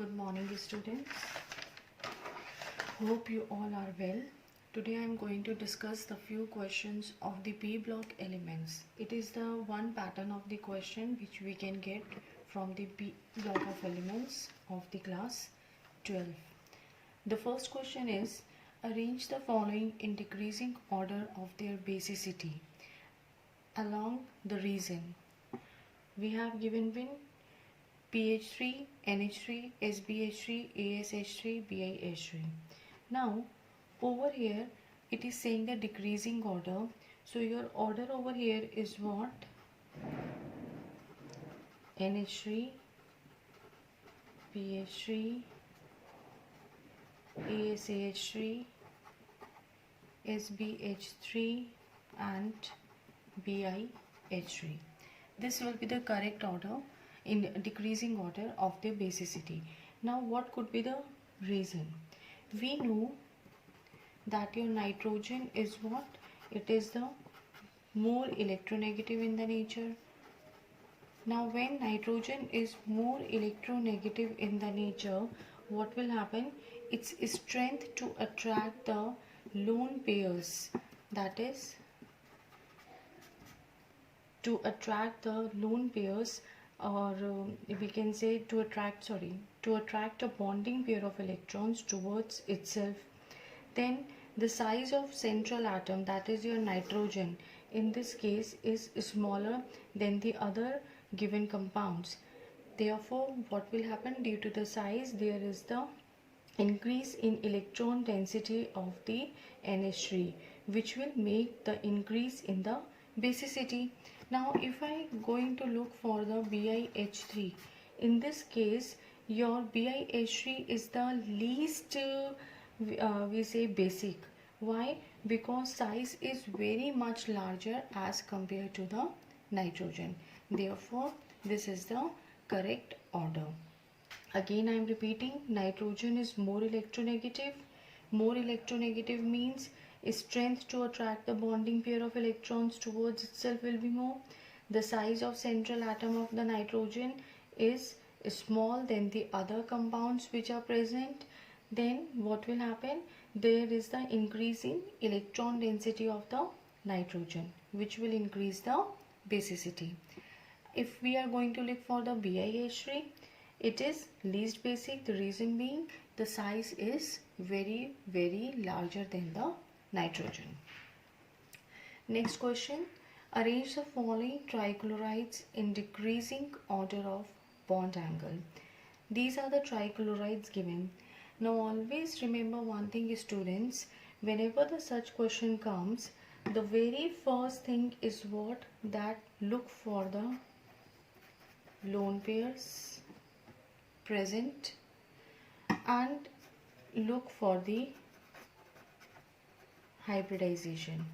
Good morning, students. Hope you all are well. Today I am going to discuss the few questions of the P block elements. It is the one pattern of the question which we can get from the P block of elements of the class 12. The first question is, arrange the following in decreasing order of their basicity along the reason. We have given PH3, NH3, SBH3, ASH3, BiH3. Now over here it is saying the decreasing order. So your order over here is what? NH3, PH3, ASH3, SBH3 and BiH3. This will be the correct order in decreasing order of their basicity. Now what could be the reason? We know that your nitrogen is what? It is the more electronegative in the nature. Now when nitrogen is more electronegative in the nature, what will happen? Its strength to attract the lone pairs, that is to attract the lone pairs, or we can say to attract a bonding pair of electrons towards itself. Then the size of central atom, that is your nitrogen, in this case is smaller than the other given compounds. Therefore what will happen? Due to the size, there is the increase in electron density of the NH3, which will make the increase in the basicity. Now if I going to look for the BiH3, in this case your BiH3 is the least we say basic. Why? Because size is very much larger as compared to the nitrogen. Therefore this is the correct order. Again I am repeating, nitrogen is more electronegative. More electronegative means strength to attract the bonding pair of electrons towards itself will be more. The size of central atom of the nitrogen is small than the other compounds which are present. Then what will happen? There is the increase in electron density of the nitrogen, which will increase the basicity. If we are going to look for the BiH3, it is least basic. The reason being the size is very larger than the nitrogen. Next question, arrange the following trichlorides in decreasing order of bond angle. These are the trichlorides given. Now always remember one thing, students, whenever the such question comes, the very first thing is what? That look for the lone pairs present and look for the hybridization,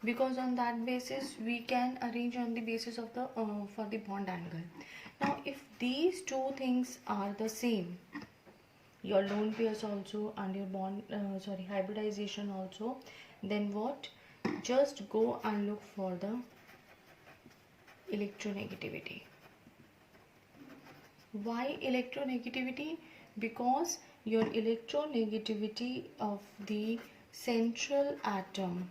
because on that basis we can arrange on the basis of the for the bond angle. Now if these two things are the same, your lone pairs also and your bond hybridization also, then what? Just go and look for the electronegativity. Why electronegativity? Because your electronegativity of the central atom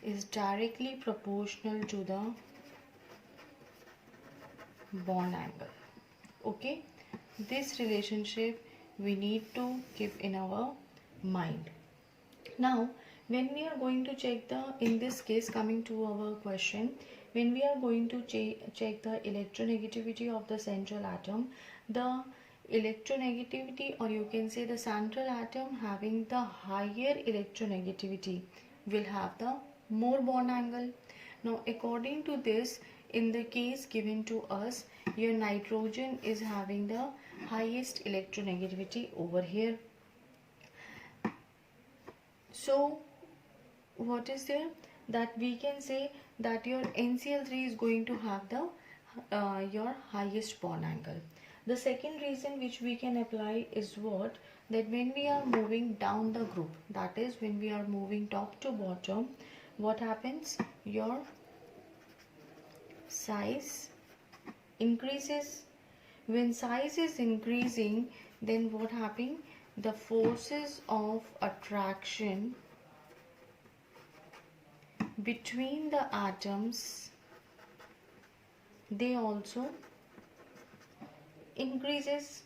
is directly proportional to the bond angle. Okay, this relationship we need to keep in our mind. Now when we are going to check the, in this case coming to our question, when we are going to check the electronegativity of the central atom, the electronegativity, or you can say the central atom having the higher electronegativity will have the more bond angle. Now according to this, in the case given to us, your nitrogen is having the highest electronegativity over here. So what is there? That we can say that your NCl3 is going to have the your highest bond angle. The second reason which we can apply is what? That when we are moving down the group, that is when we are moving top to bottom, what happens? Your size increases. When size is increasing, then what happening? The forces of attraction between the atoms, they also increases,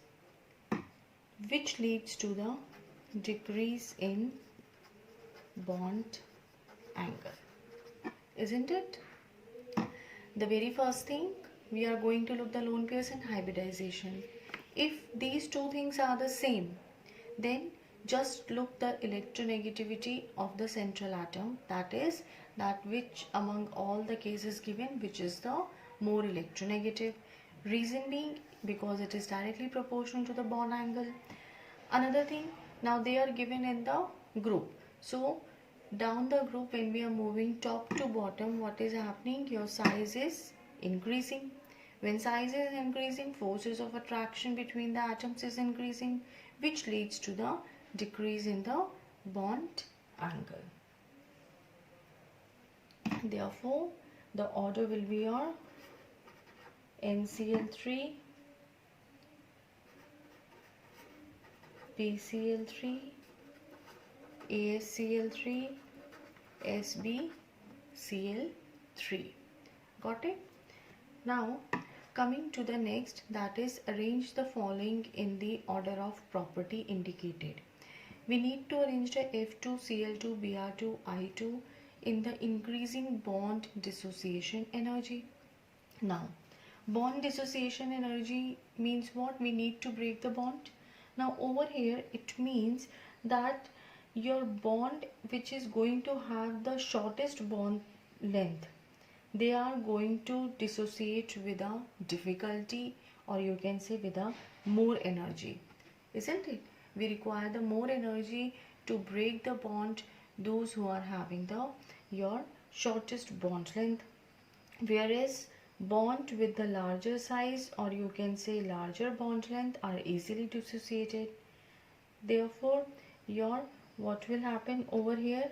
which leads to the decrease in bond angle. Isn't it? The very first thing, we are going to look the lone pairs and hybridization. If these two things are the same, then just look the electronegativity of the central atom, that is that which among all the cases given, which is the more electronegative. Reason being, because it is directly proportional to the bond angle. Another thing, now they are given in the group. So down the group, when we are moving top to bottom, what is happening? Your size is increasing. When size is increasing, forces of attraction between the atoms is increasing, which leads to the decrease in the bond angle. Therefore, the order will be your NCl3, PCl3, AsCl3, SbCl3. Got it? Now coming to the next, that is arrange the following in the order of property indicated. We need to arrange the F2Cl2 Br2 I2 in the increasing bond dissociation energy. Now bond dissociation energy means what? We need to break the bond. Now over here it means that your bond which is going to have the shortest bond length, they are going to dissociate with a difficulty, or you can say with a more energy, isn't it? We require the more energy to break the bond, those who are having the your shortest bond length, whereas bond with the larger size, or you can say larger bond length, are easily dissociated. Therefore your what will happen over here,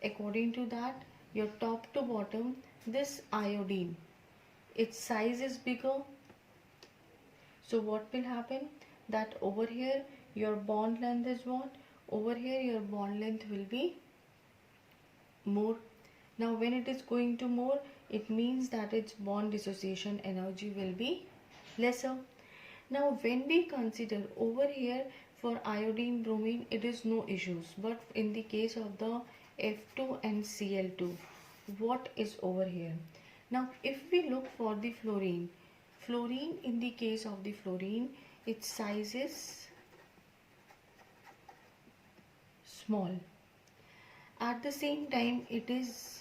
according to that, your top to bottom, this iodine, its size is bigger. So what will happen, that over here your bond length is what? Over here your bond length will be more. Now when it is going to more, it means that its bond dissociation energy will be lesser. Now when we consider over here for iodine bromine, it is no issues, but in the case of the F2 and Cl2, what is over here? Now if we look for the fluorine, in the case of the fluorine, its size is small. At the same time, it is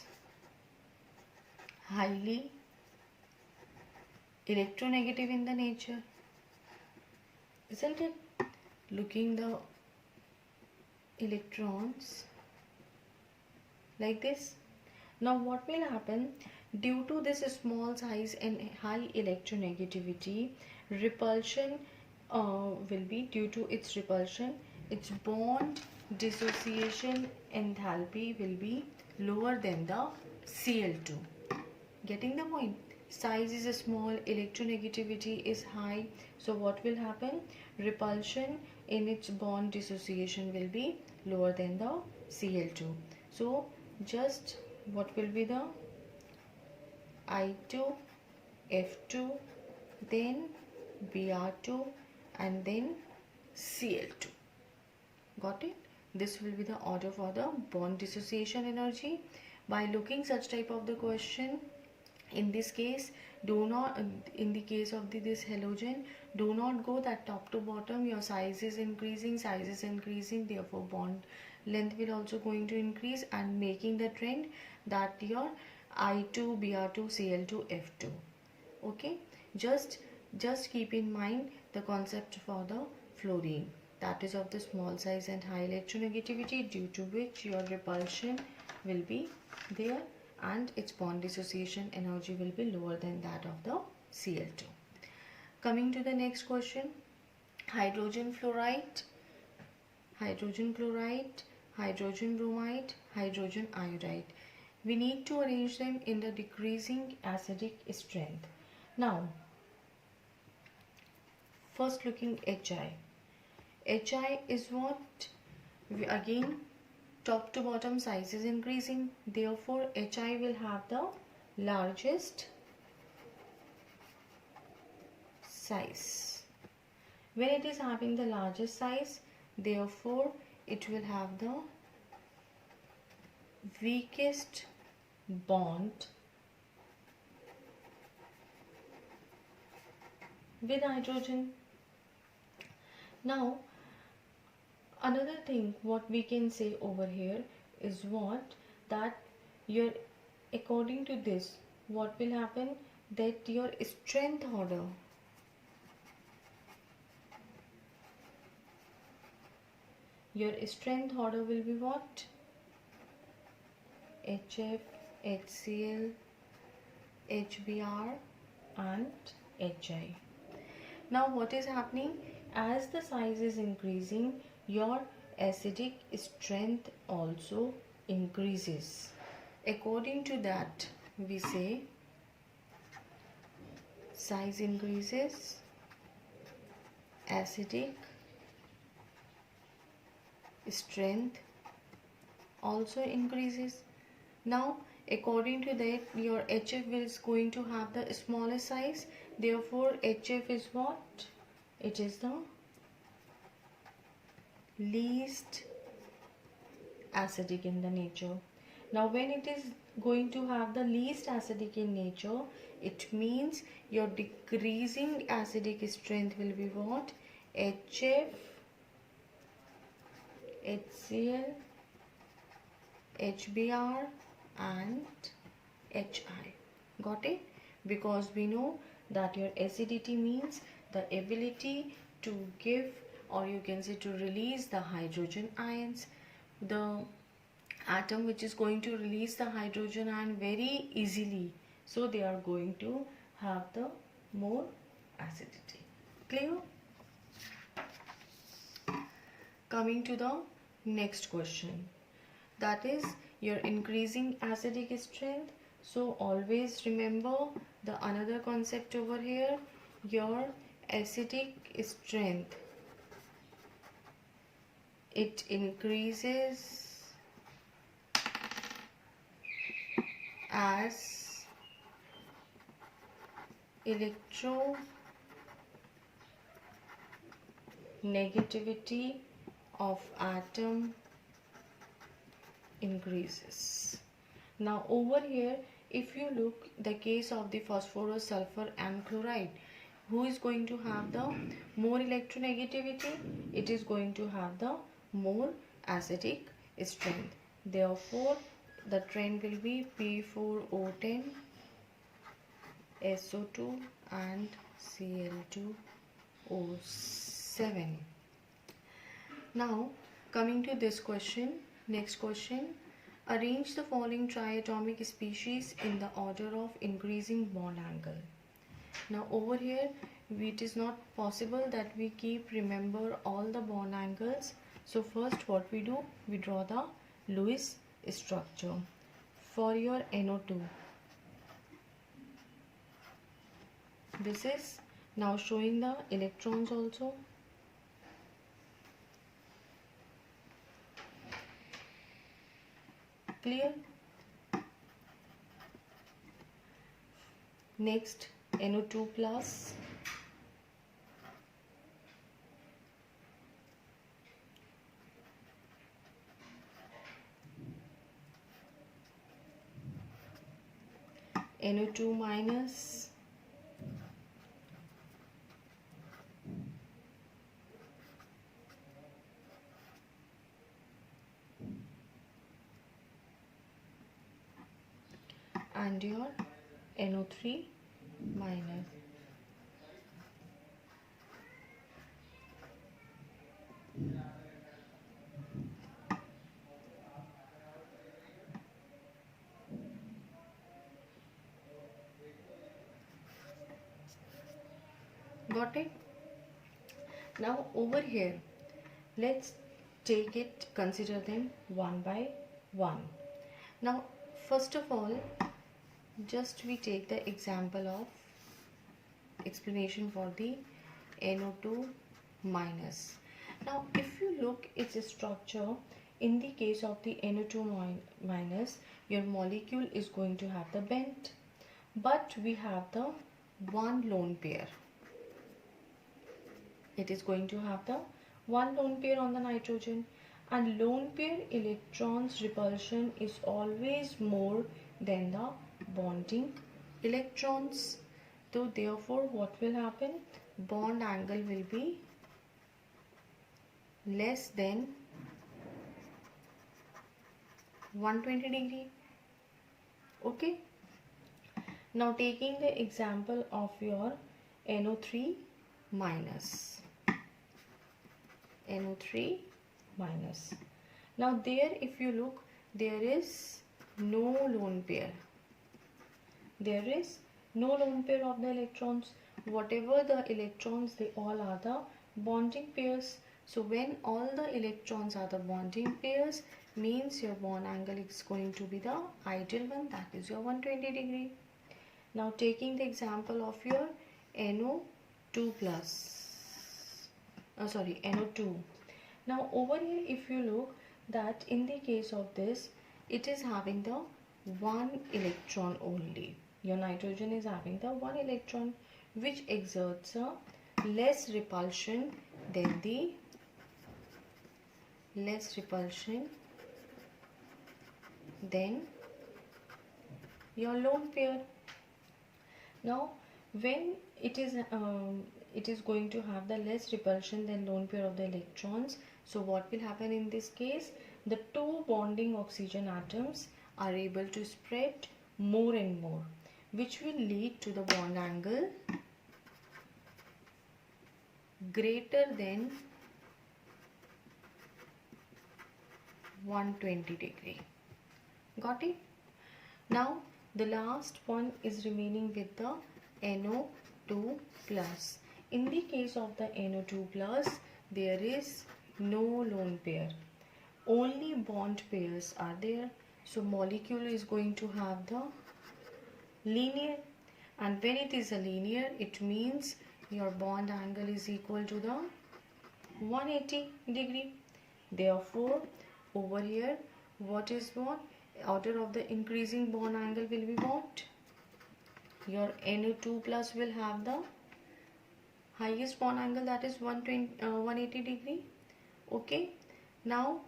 highly electronegative in the nature, isn't it? Looking the electrons like this. Now what will happen, due to this small size and high electronegativity, repulsion will be, due to its repulsion, its bond dissociation enthalpy will be lower than the Cl2. Getting the point? Size is small, electronegativity is high, so what will happen? Repulsion in its bond dissociation will be lower than the Cl2. So just what will be the I2, F2, then Br2, and then Cl2. Got it? This will be the order for the bond dissociation energy. By looking such type of the question, in this case, do not, in the case of this halogen, do not go that top to bottom. Your size is increasing, therefore bond length will also going to increase, and making the trend that your I2, Br2, Cl2, F2. Okay, just keep in mind the concept for the fluorine, that is of the small size and high electronegativity, due to which your repulsion will be there and its bond dissociation energy will be lower than that of the Cl2. Coming to the next question, hydrogen fluoride, hydrogen chloride, hydrogen bromide, hydrogen iodide. We need to arrange them in the decreasing acidic strength. Now First looking HI. HI is what? Again, top to bottom size is increasing. Therefore, HI will have the largest size. When it is having the largest size, therefore, it will have the weakest bond with hydrogen. Now, another thing what we can say over here is what? That your, according to this, what will happen? That your strength order, will be what? HF, HCl, HBr and HI. Now what is happening? As the size is increasing, your acidic strength also increases. According to that, we say size increases, acidic strength also increases. Now according to that, your HF is going to have the smallest size. Therefore HF is what? It is the least acidic in the nature. Now when it is going to have the least acidic in nature, it means your decreasing acidic strength will be what? HF, HCl, HBr and HI. Got it? Because we know that your acidity means the ability to give, or you can say to release, the hydrogen ions. The atom which is going to release the hydrogen ion very easily, so they are going to have the more acidity. Clear? Coming to the next question, that is your increasing acidic strength. So always remember the another concept over here, your acidic strength, it increases as electronegativity of atom increases. Now over here, if you look the case of the phosphorus, sulfur and chloride, who is going to have the more electronegativity? It is going to have the more acidic strength. Therefore the trend will be P4O10, SO2 and Cl2O7. Now coming to this question, next question, arrange the following triatomic species in the order of increasing bond angle. Now over here, it is not possible that we keep remember all the bond angles. So first what we do, we draw the Lewis structure for your NO2. This is now showing the electrons also. Clear? Next, NO2 plus. NO2 minus. And your NO3 minus. Got it? Now over here, let's take it, consider them one by one. Now first of all, just we take the example of explanation for the NO2 minus. Now if you look its structure, in the case of the NO2 minus, your molecule is going to have the bent, but we have the one lone pair. It is going to have the one lone pair on the nitrogen, and lone pair electrons repulsion is always more than the bonding electrons. So therefore what will happen? Bond angle will be less than 120 degree. Okay. Now taking the example of your NO3 minus. NO3 minus. Now there if you look, there is no lone pair. There is no lone pair of the electrons. Whatever the electrons, they all are the bonding pairs. So when all the electrons are the bonding pairs, means your bond angle is going to be the ideal one, that is your 120 degree. Now taking the example of your NO2 plus, NO2. Now over here if you look, that in the case of this, it is having the one electron only. Your nitrogen is having the one electron, which exerts a less repulsion than the your lone pair. Now when it is going to have the less repulsion than lone pair of the electrons, so what will happen in this case? The two bonding oxygen atoms are able to spread more and more, which will lead to the bond angle greater than 120 degree. Got it? Now the last one is remaining with the NO2 plus. In the case of the NO2 plus, there is no lone pair, only bond pairs are there. So molecule is going to have the linear, and when it is a linear, it means your bond angle is equal to the 180 degree. Therefore over here, what is what? Order of the increasing bond angle will be what? Your NO2 plus will have the highest bond angle, that is 180 degree. Okay. Now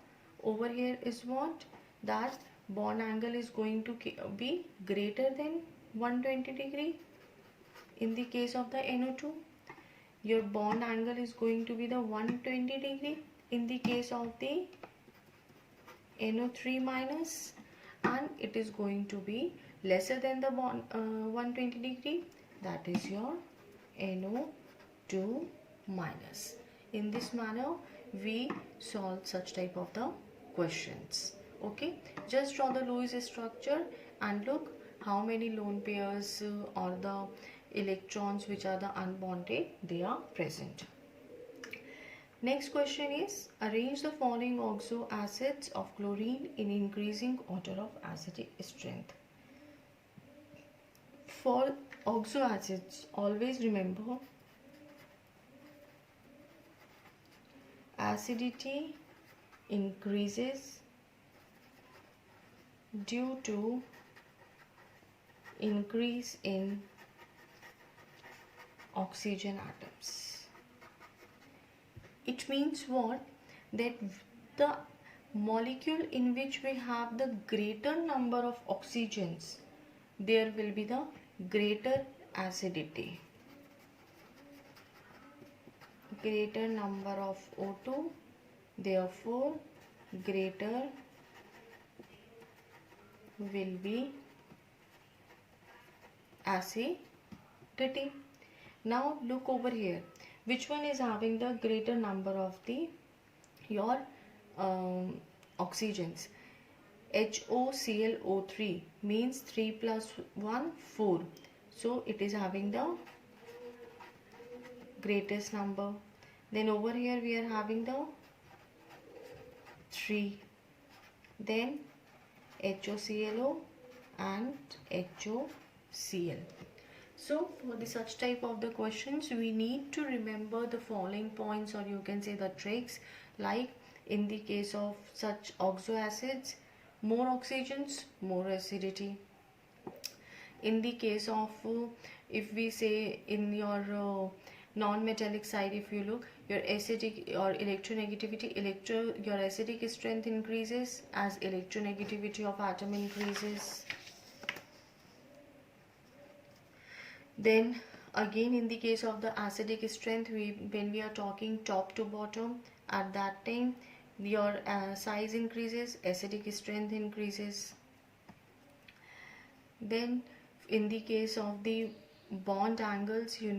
over here is what? That bond angle is going to be greater than 120 degree. In the case of the NO2, your bond angle is going to be the 120 degree. In the case of the NO3 minus, and it is going to be lesser than the 120 degree, that is your NO2 minus. In this manner we solve such type of the questions. Okay, just draw the Lewis structure and look how many lone pairs or the electrons which are the unbonded, they are present. Next question is, arrange the following oxo acids of chlorine in increasing order of acidic strength. For oxo acids, always remember acidity increases due to increase in oxygen atoms. It means what? That the molecule in which we have the greater number of oxygens, there will be the greater acidity. Greater number of O2, therefore greater will be acidity. Now look over here, which one is having the greater number of the your oxygens? HOClO3 means 3 plus 1 4, so it is having the greatest number. Then over here we are having the 3, then HOClO and HOCl. So for the such type of the questions, we need to remember the following points, or you can say the tricks, like in the case of such oxo acids, more oxygens, more acidity. In the case of if we say in your non-metallic side, if you look, your acidic or electronegativity, your acidic strength increases as electronegativity of atom increases. Then again, in the case of the acidic strength, when we are talking top to bottom, at that time your size increases, acidic strength increases. Then in the case of the bond angles, you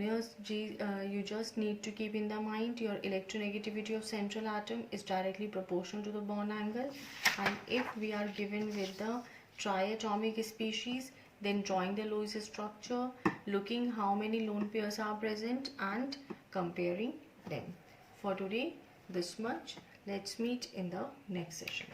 just need to keep in the mind your electronegativity of central atom is directly proportional to the bond angle. And if we are given with the triatomic species, then drawing the Lewis structure, looking how many lone pairs are present and comparing them. For today, this much. Let's meet in the next session.